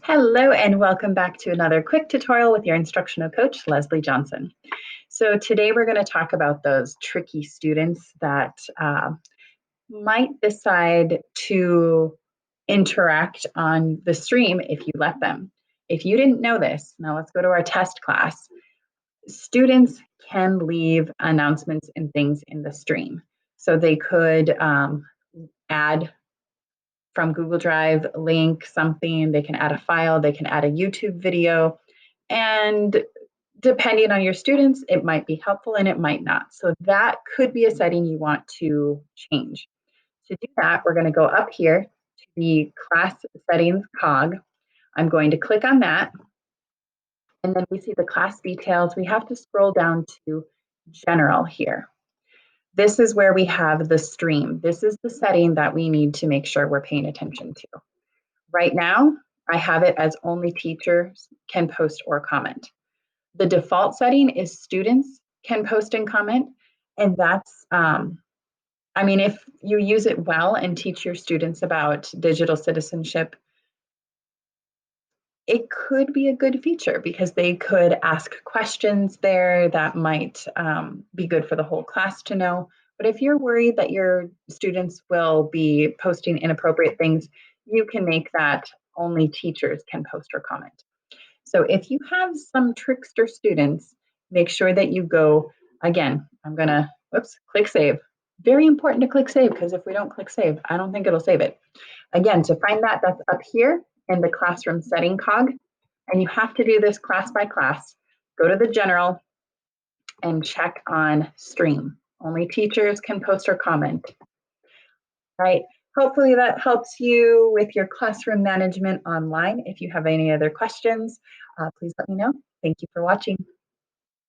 Hello and welcome back to another quick tutorial with your instructional coach, Leslie Johnson. So today we're going to talk about those tricky students that might decide to interact on the stream if you let them. If you didn't know this, now let's go to our test class. Students can leave announcements and things in the stream. So they could add from Google Drive, link something, they can add a file, they can add a YouTube video, and depending on your students, it might be helpful and it might not. So that could be a setting you want to change. To do that, we're going to go up here to the class settings cog. I'm going to click on that. And then we see the class details. We have to scroll down to general here. This is where we have the stream. This is the setting that we need to make sure we're paying attention to. Right now, I have it as only teachers can post or comment. The default setting is students can post and comment, and that's, if you use it well and teach your students about digital citizenship, it could be a good feature because they could ask questions there that might be good for the whole class to know. But if you're worried that your students will be posting inappropriate things, you can make that only teachers can post or comment. So if you have some trickster students, make sure that you go, again, I'm gonna, click save. Very important to click save because if we don't click save, I don't think it'll save it. Again, to find that, that's up here in the classroom setting cog. And you have to do this class by class. Go to the general and check on stream. Only teachers can post or comment. All right. Hopefully that helps you with your classroom management online. If you have any other questions, please let me know. Thank you for watching.